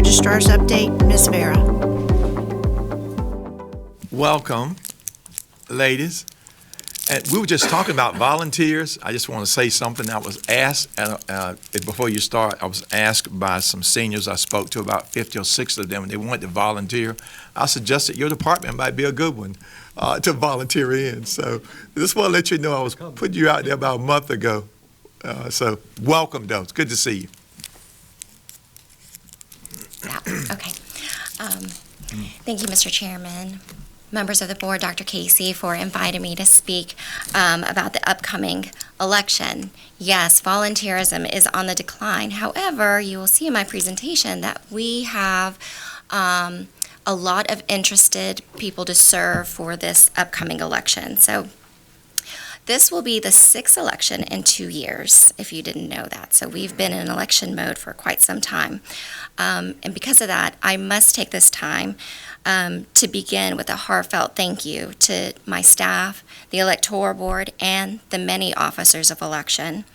Registrar's Update, Ms. Vera. Welcome, ladies. And we were just talking about volunteers. I just want to say something. I was asked, before you start, I was asked by some seniors I spoke to, about 50 or 60 of them, and they wanted to volunteer. I suggested your department might be a good one to volunteer in. So just want to let you know I was putting you out there about a month ago. So welcome, though. It's good to see you. Okay. Thank you, Mr. Chairman, members of the board, Dr. Casey, for inviting me to speak about the upcoming election. Yes, volunteerism is on the decline. However, you will see in my presentation that we have a lot of interested people to serve for this upcoming election. So this will be the 6th election in 2 years, if you didn't know that. So we've been in election mode for quite some time. And because of that, I must take this time to begin with a heartfelt thank you to my staff, the Electoral Board, and the many officers of election.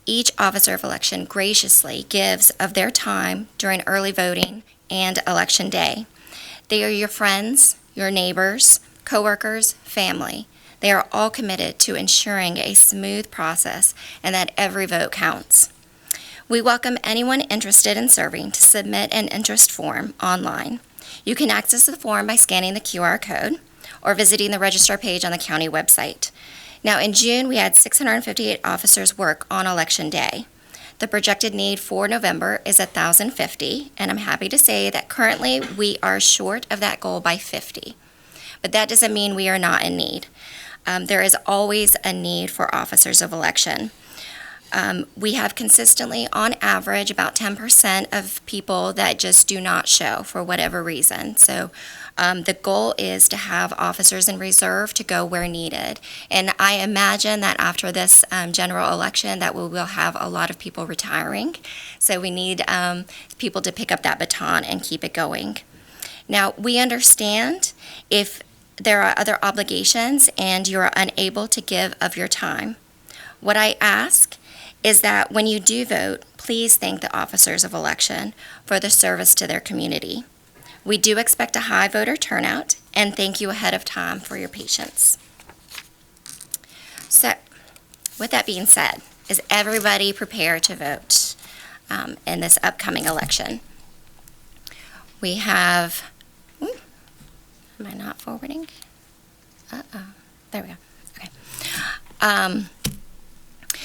Each officer of election graciously gives of their time during early voting and election day. They are your friends, your neighbors, coworkers, family. They are all committed to ensuring a smooth process and that every vote counts. We welcome anyone interested in serving to submit an interest form online. You can access the form by scanning the QR code or visiting the Registrar page on the county website. Now, in June, we had 658 officers work on Election Day. The projected need for November is 1,050, and I'm happy to say that currently we are short of that goal by 50. But that doesn't mean we are not in need. There is always a need for officers of election. We have consistently, on average, about 10% of people that just do not show for whatever reason. So the goal is to have officers in reserve to go where needed. And I imagine that after this general election that we will have a lot of people retiring. So we need people to pick up that baton and keep it going. Now, we understand if there are other obligations and you are unable to give of your time. What I ask is that when you do vote, please thank the officers of election for the service to their community. We do expect a high voter turnout, and thank you ahead of time for your patience. So, with that being said, is everybody prepared to vote in this upcoming election? We have, am I not forwarding? There we go. Okay.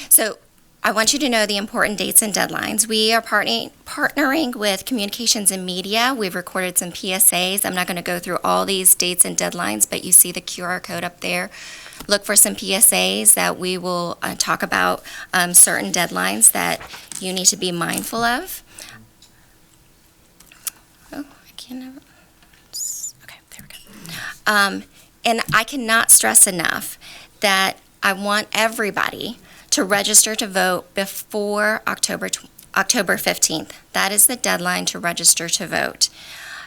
So I want you to know the important dates and deadlines. We are partnering with Communications and Media. We've recorded some PSAs. I'm not going to go through all these dates and deadlines, but you see the QR code up there. Look for some PSAs that we will talk about certain deadlines that you need to be mindful of. Oh, I can't never. Okay, there we go. And I cannot stress enough that I want everybody to register to vote before October 15th. That is the deadline to register to vote.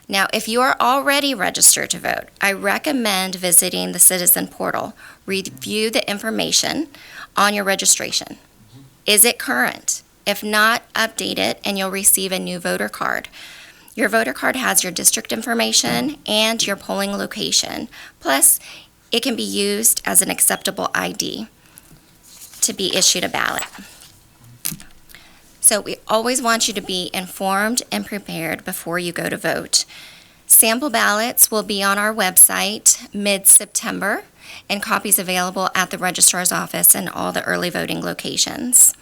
Now, if you are already registered to vote, I recommend visiting the Citizen Portal. Review the information on your registration. Is it current? If not, update it and you'll receive a new voter card. Your voter card has your district information and your polling location. Plus, it can be used as an acceptable ID to be issued a ballot. So we always want you to be informed and prepared before you go to vote. Sample ballots will be on our website mid-September, and copies available at the Registrar's office and all the early voting locations.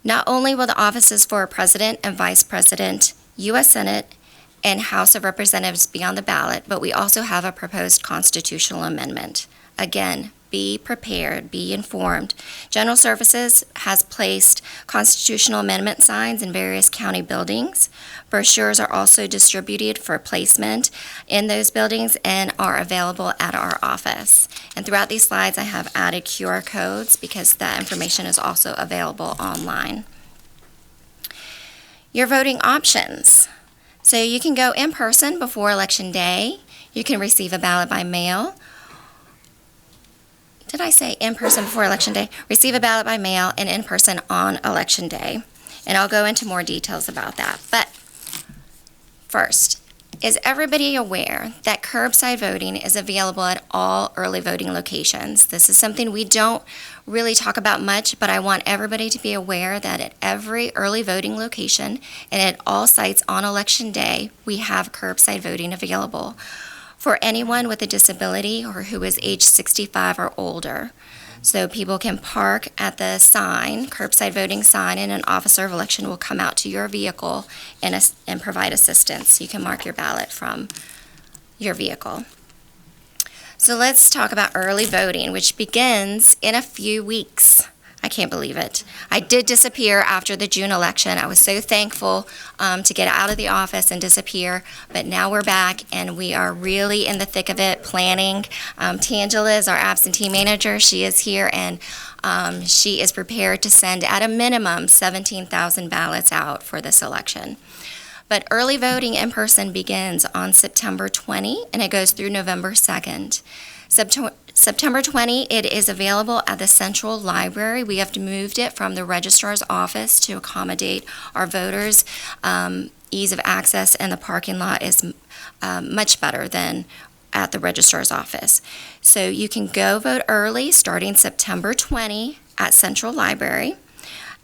Not only will the offices for President and Vice President, U.S. Senate, and House of Representatives be on the ballot, but we also have a proposed constitutional amendment. Again, be prepared, be informed. General Services has placed constitutional amendment signs in various county buildings. Brochures are also distributed for placement in those buildings and are available at our office. And throughout these slides, I have added QR codes because that information is also available online. Your voting options. So you can go in person before Election Day. You can receive a ballot by mail. Did I say in person before Election Day? Receive a ballot by mail and in person on Election Day. And I'll go into more details about that. But First, is everybody aware that curbside voting is available at all early voting locations? This is something we don't really talk about much, but I want everybody to be aware that at every early voting location and at all sites on Election Day, we have curbside voting available for anyone with a disability or who is age 65 or older. So people can park at the sign, curbside voting sign, and an officer of election will come out to your vehicle and provide assistance. You can mark your ballot from your vehicle. So let's talk about early voting, which begins in a few weeks. I can't believe it. I did disappear after the June election. I was so thankful to get out of the office and disappear, but now we're back and we are really in the thick of it, planning. Tangela is our absentee manager. She is here and she is prepared to send at a minimum 17,000 ballots out for this election. But early voting in person begins on September 20 and it goes through November 2nd. September 20, it is available at the Central Library. We have moved it from the Registrar's office to accommodate our voters. Ease of access and the parking lot is much better than at the Registrar's office. So you can go vote early starting September 20 at Central Library.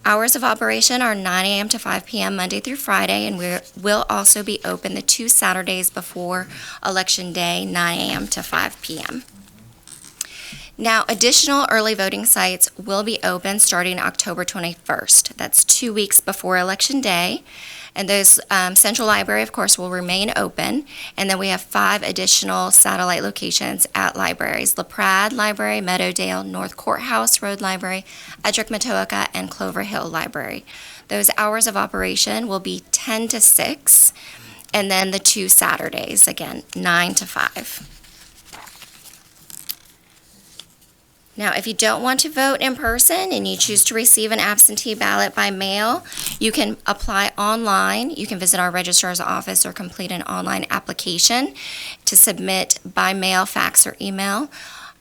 Hours of operation are 9 a.m. to 5 p.m. Monday through Friday, and we will also be open the 2 Saturdays before Election Day, 9 a.m. to 5 p.m. Now, additional early voting sites will be open starting October 21st. That's 2 weeks before Election Day. And those Central Library, of course, will remain open. And then we have 5 additional satellite locations at libraries: LaPrade Library, Meadowdale, North Courthouse Road Library, Edric-Matoaka, and Clover Hill Library. Those hours of operation will be 10 to 6, and then the 2 Saturdays, again, 9 to 5. Now, if you don't want to vote in person and you choose to receive an absentee ballot by mail, you can apply online. You can visit our registrar's office or complete an online application to submit by mail, fax, or email.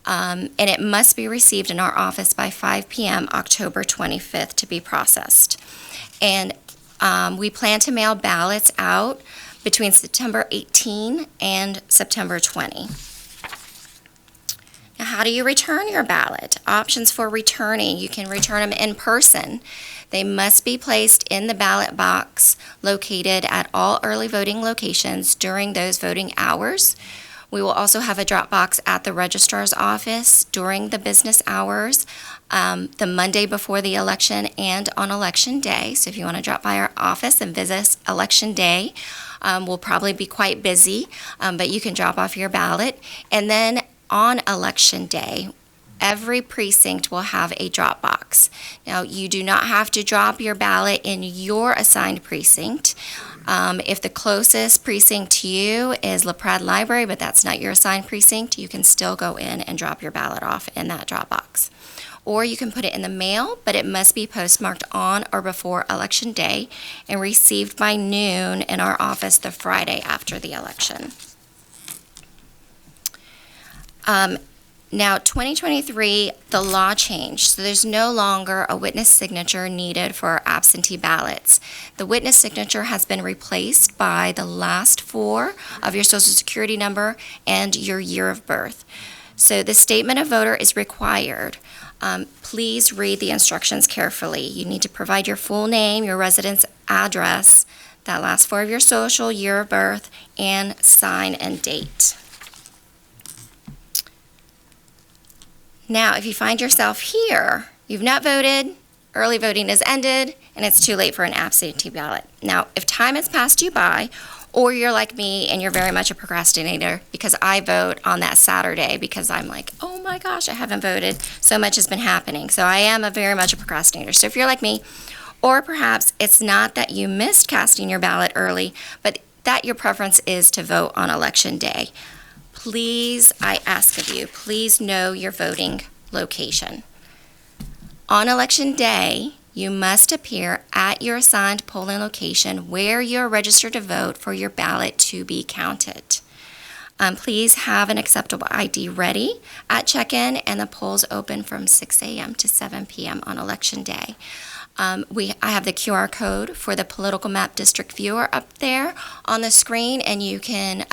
And it must be received in our office by 5 p.m. October 25th to be processed. And we plan to mail ballots out between September 18 and September 20. Now, how do you return your ballot? Options for returning: you can return them in person. They must be placed in the ballot box located at all early voting locations during those voting hours. We will also have a drop box at the registrar's office during the business hours, the Monday before the election and on Election Day. So if you want to drop by our office and visit us Election Day, we'll probably be quite busy, but you can drop off your ballot. And then on Election Day, every precinct will have a drop box. Now, you do not have to drop your ballot in your assigned precinct. If the closest precinct to you is LaPrade Library, but that's not your assigned precinct, you can still go in and drop your ballot off in that drop box. Or you can put it in the mail, but it must be postmarked on or before Election Day and received by noon in our office the Friday after the election. Now, 2023, the law changed, so there's no longer a witness signature needed for absentee ballots. The witness signature has been replaced by the last 4 of your Social Security number and your year of birth. So the statement of voter is required. Please read the instructions carefully. You need to provide your full name, your residence address, that last 4 of your social, year of birth, and sign and date. Now, if you find yourself here, you've not voted, early voting has ended, and it's too late for an absentee ballot. Now, if time has passed you by, or you're like me and you're very much a procrastinator, because I vote on that Saturday because I'm like, oh my gosh, I haven't voted, so much has been happening. So I am very much a procrastinator. So if you're like me, or perhaps it's not that you missed casting your ballot early, but that your preference is to vote on Election Day, please, I ask of you, please know your voting location. On Election Day, you must appear at your assigned polling location where you're registered to vote for your ballot to be counted. Please have an acceptable ID ready at check-in, and the polls open from 6 a.m. to 7 p.m. on Election Day. I have the QR code for the political map district viewer up there on the screen, and you can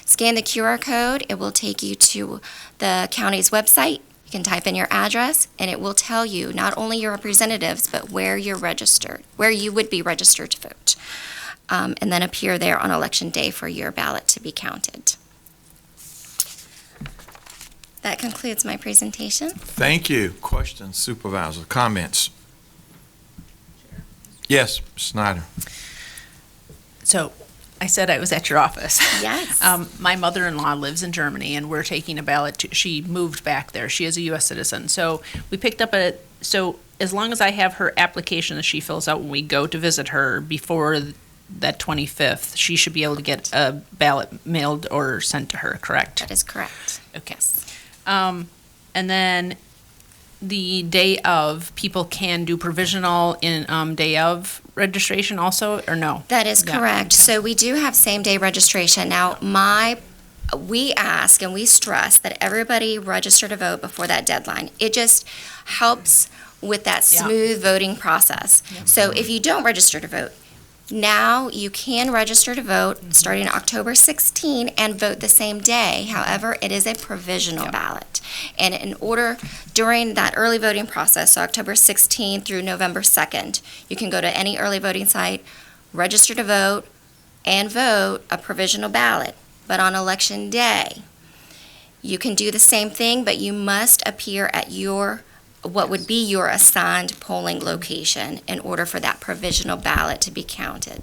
scan the QR code. It will take you to the county's website. You can type in your address, and it will tell you not only your representatives, but where you're registered, where you would be registered to vote, and then appear there on election day for your ballot to be counted. That concludes my presentation. Thank you. Questions, supervisor, comments? Yes, Snyder. So I said I was at your office. Yes. My mother-in-law lives in Germany, and we're taking a ballot. She moved back there. She is a U.S. citizen. So we picked up so as long as I have her application that she fills out when we go to visit her before that 25th, she should be able to get a ballot mailed or sent to her, correct? That is correct. Okay. And then the day of, people can do provisional in day of registration also, or no? That is Yeah. correct. So we do have same-day registration. Now, we ask and we stress that everybody register to vote before that deadline. It just helps with that Yeah. smooth voting process. So if you don't register to vote, now you can register to vote starting October 16 and vote the same day. However, it is a provisional ballot. And in order, during that early voting process, so October 16 through November 2nd, you can go to any early voting site, register to vote, and vote a provisional ballot. But on election day, you can do the same thing, but you must appear at what would be your assigned polling location in order for that provisional ballot to be counted.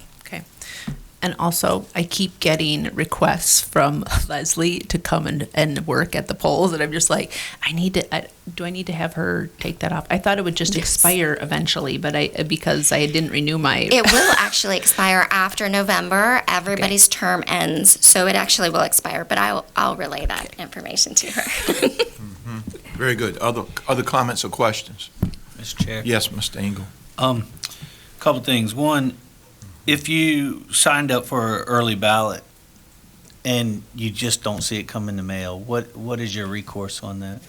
And also, I keep getting requests from Leslie to come and work at the polls, and I'm just like, do I need to have her take that off? I thought it would just expire eventually, but because I didn't renew my... It will actually expire after November. Everybody's term ends, so it actually will expire, but I'll relay that information to her. Very good. Other comments or questions? Mr. Chair. Yes, Mr. Engel. Couple things. One, if you signed up for an early ballot and you just don't see it come in the mail, what is your recourse on that?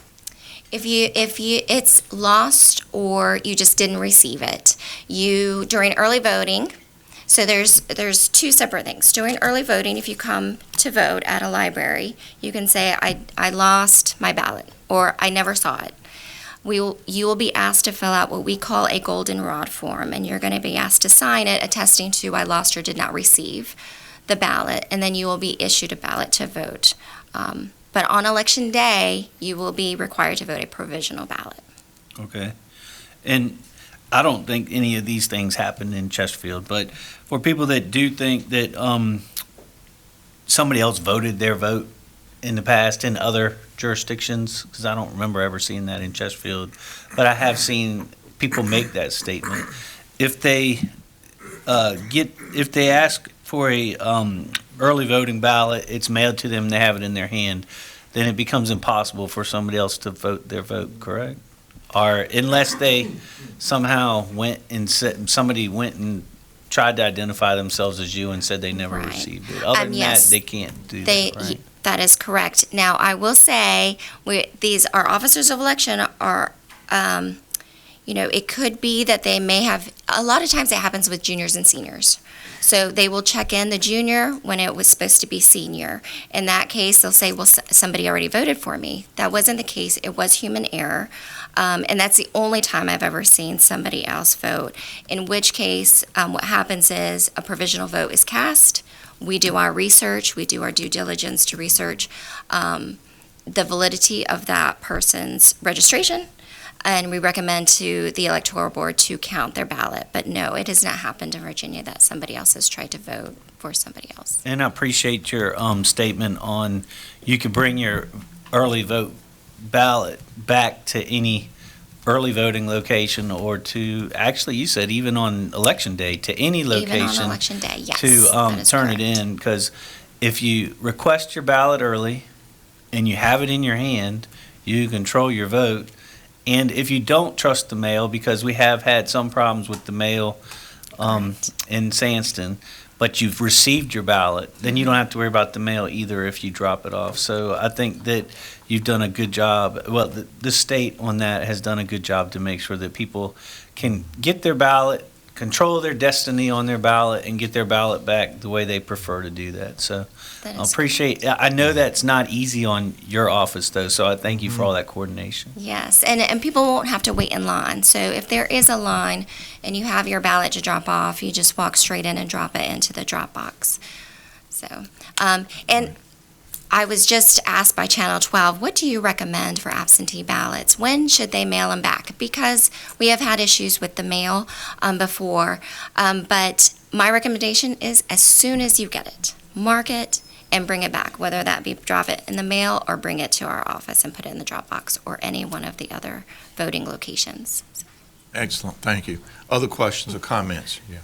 If it's lost or you just didn't receive it, during early voting, so there's two separate things. During early voting, if you come to vote at a library, you can say, I lost my ballot, or I never saw it. You will be asked to fill out what we call a goldenrod form, and you're going to be asked to sign it attesting to I lost or did not receive the ballot, and then you will be issued a ballot to vote. But on election day, you will be required to vote a provisional ballot. Okay. And I don't think any of these things happen in Chesterfield, but for people that do think that somebody else voted their vote in the past in other jurisdictions, because I don't remember ever seeing that in Chesterfield, but I have seen people make that statement. If they ask for a early voting ballot, it's mailed to them, they have it in their hand, then it becomes impossible for somebody else to vote their vote, correct? Or unless they somehow somebody went and tried to identify themselves as you and said they never Right. received it. Other than Yes. that, they can't do that, right? That is correct. Now, I will say, our officers of election are, it could be that they may have, a lot of times it happens with juniors and seniors. So they will check in the junior when it was supposed to be senior. In that case, they'll say, well, somebody already voted for me. That wasn't the case. It was human error. And that's the only time I've ever seen somebody else vote. In which case, what happens is a provisional vote is cast. We do our research. We do our due diligence to research the validity of that person's registration. And we recommend to the electoral board to count their ballot. But no, it has not happened in Virginia that somebody else has tried to vote for somebody else. And I appreciate your statement on you can bring your early vote ballot back to any early voting location or to, actually you said even on election day, to any location. Even on election day, yes. To that is turn correct. it in, because if you request your ballot early and you have it in your hand, you control your vote. And if you don't trust the mail, because we have had some problems with the mail in Sandston, but you've received your ballot, then you don't have to worry about the mail either if you drop it off. So I think that you've done a good job. Well, the state on that has done a good job to make sure that people can get their ballot, control their destiny on their ballot, and get their ballot back the way they prefer to do that. So That I is appreciate, I know that's not easy on your office, though, so I thank you for all that coordination. Yes, and people won't have to wait in line. So if there is a line and you have your ballot to drop off, you just walk straight in and drop it into the drop box. So, and I was just asked by Channel 12, what do you recommend for absentee ballots? When should they mail them back? Because we have had issues with the mail before, but my recommendation is as soon as you get it, mark it and bring it back, whether that be drop it in the mail or bring it to our office and put it in the drop box or any one of the other voting locations. Excellent, thank you. Other questions or comments? Yeah.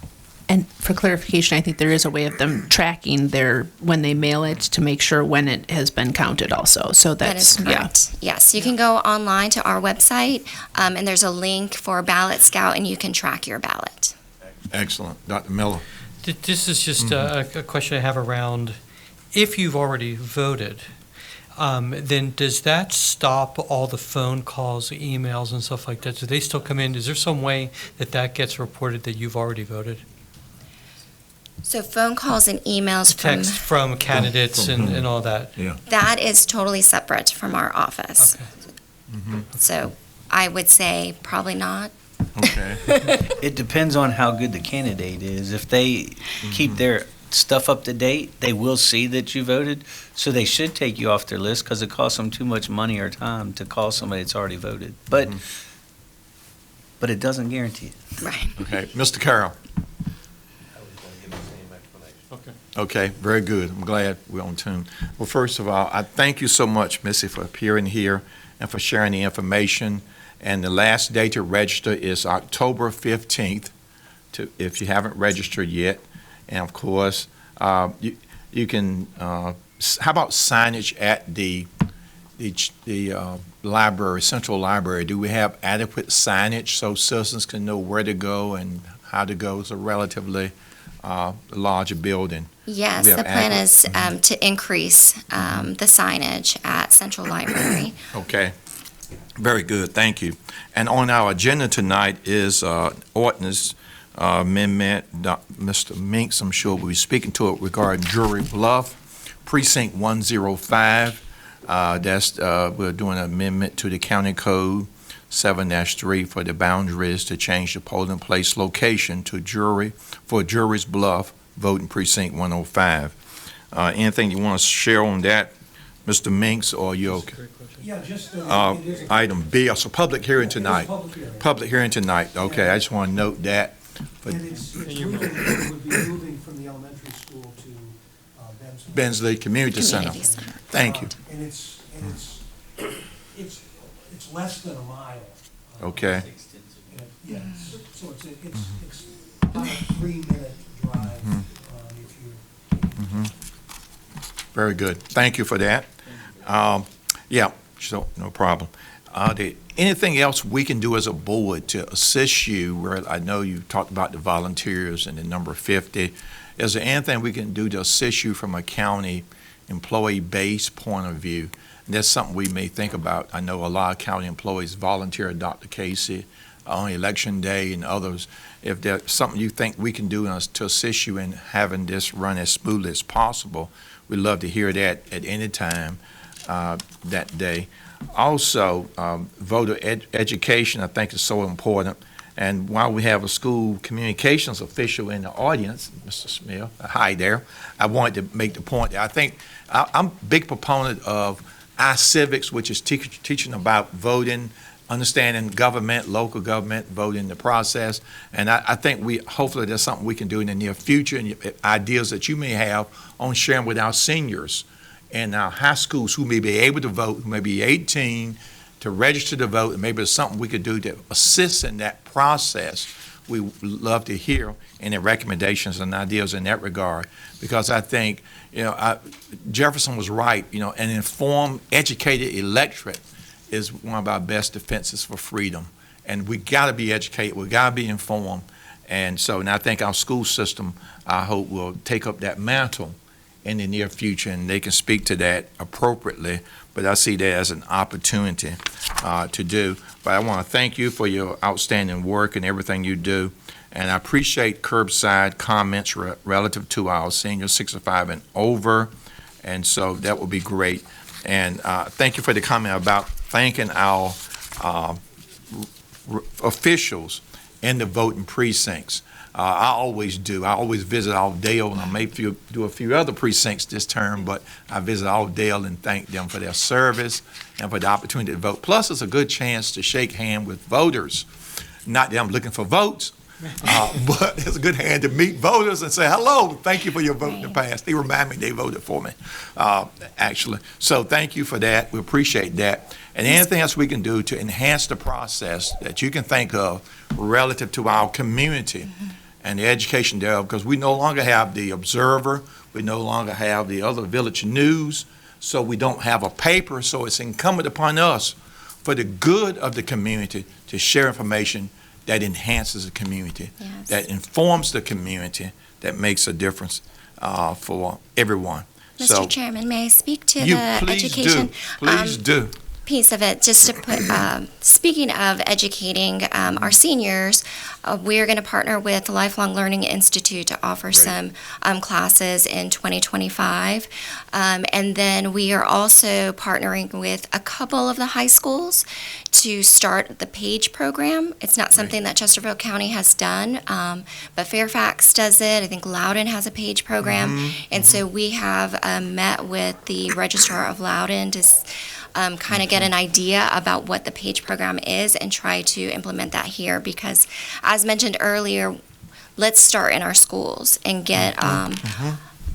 And for clarification, I think there is a way of them tracking when they mail it to make sure when it has been counted also. So That is that's, yeah. correct. Yes, you can go online to our website, and there's a link for Ballot Scout, and you can track your ballot. Excellent. Dr. Miller? This is just a question I have around, if you've already voted, then does that stop all the phone calls, emails, and stuff like that? Do they still come in? Is there some way that gets reported that you've already voted? So phone calls and emails Text from candidates From and all that? Yeah. that is totally separate from our office. Okay. So I would say probably not. Okay. It depends on how good the candidate is. If they keep their stuff up to date, they will see that you voted, so they should take you off their list because it costs them too much money or time to call somebody that's already voted. But it doesn't guarantee it. Right. Okay. Mr. Carroll? Okay. Okay, very good. I'm glad we're on tune. Well, first of all, I thank you so much, Missy, for appearing here and for sharing the information. And the last day to register is October 15th, if you haven't registered yet. And of course, you can, how about signage at the library, central library? Do we have adequate signage so citizens can know where to go and how to go? It's a relatively larger building. Yes, We have the plan is to increase the signage at Central Library. Okay, very good, thank you. And on our agenda tonight is ordinance amendment. Mr. Minks, I'm sure, will be speaking to it regarding Jury Bluff, Precinct 105. We're doing an amendment to the county code 7-3 for the boundaries to change the polling place location to Jury's Bluff, voting precinct 105. Anything you want to share on that, Mr. Minks, or you okay? Yeah, just, it is a Item B, so public hearing tonight. public hearing. Public hearing tonight, okay, I just want to note that. But And it's moving, it would be moving from the elementary school to Bensley Community Center. Community Center. Thank you. And it's less than a mile. Okay. Yes, so it's about a 3-minute drive, if you. Very good. Thank you for that. Yeah, so, no problem. Anything else we can do as a board to assist you, where I know you talked about the volunteers and the number 50. Is there anything we can do to assist you from a county employee-based point of view? And that's something we may think about. I know a lot of county employees volunteer at Dr. Casey on election day and others. If there's something you think we can do to assist you in having this run as smoothly as possible, we'd love to hear that at any time that day. Also, voter education, I think, is so important. And while we have a school communications official in the audience, Mr. Smith, hi there, I wanted to make the point that I think I'm a big proponent of iCivics, which is teaching about voting, understanding government, local government, voting, the process. And I think hopefully there's something we can do in the near future, and ideas that you may have on sharing with our seniors and our high schools who may be able to vote, who may be 18, to register to vote, and maybe there's something we could do to assist in that process. We would love to hear any recommendations and ideas in that regard, because I think, Jefferson was right, an informed, educated electorate is one of our best defenses for freedom. And we got to be educated, we got to be informed. And I think our school system, I hope, will take up that mantle in the near future, and they can speak to that appropriately. But I see that as an opportunity to do. But I want to thank you for your outstanding work and everything you do. And I appreciate curbside comments relative to our seniors 65 and over. And so that would be great. And thank you for the comment about thanking our officials in the voting precincts. I always do. I always visit Aldale, and I may do a few other precincts this term, but I visit Aldale and thank them for their service and for the opportunity to vote. Plus, it's a good chance to shake hands with voters. Not that I'm looking for votes, but it's a good hand to meet voters and say, hello, thank you for your vote in the past. They remind me they voted for me, actually. So thank you for that. We appreciate that. And anything else we can do to enhance the process that you can think of relative to our community and the education thereof, because we no longer have the Observer, we no longer have the other village news, so we don't have a paper, so it's incumbent upon us for the good of the community to share information that enhances the community, that informs the community, that makes a difference for everyone. Mr. Chairman, may I speak to the education? Please do. Piece of it, just to put, speaking of educating our seniors, we're going to partner with the Lifelong Learning Institute to offer some classes in 2025. And then we are also partnering with a couple of the high schools to start the PAGE program. It's not something that Chesterfield County has done, but Fairfax does it. I think Loudoun has a PAGE program. And so we have met with the Registrar of Loudoun to kind of get an idea about what the PAGE program is and try to implement that here, because as mentioned earlier, let's start in our schools and get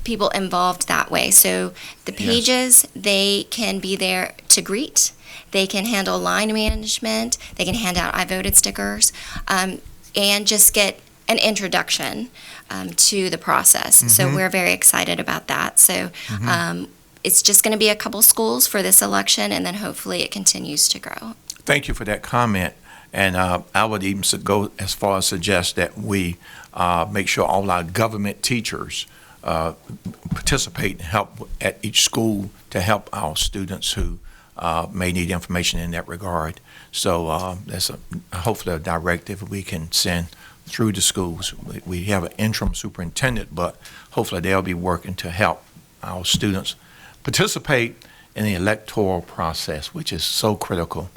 people involved that way. So the pages, they can be there to greet, they can handle line management, they can hand out I voted stickers, and just get an introduction to the process. So we're very excited about that. So it's just going to be a couple schools for this election, and then hopefully it continues to grow. Thank you for that comment. And I would even go as far as suggest that we make sure all our government teachers participate and help at each school to help our students who may need information in that regard. So that's hopefully a directive we can send through the schools. We have an interim superintendent, but hopefully they'll be working to help our students participate in the electoral process, which is so critical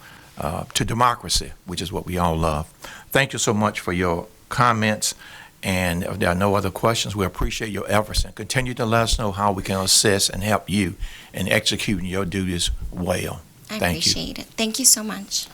to democracy, which is what we all love. Thank you so much for your comments. And if there are no other questions, we appreciate your efforts and continue to let us know how we can assist and help you in executing your duties well. I Thank you. appreciate it. Thank you so much.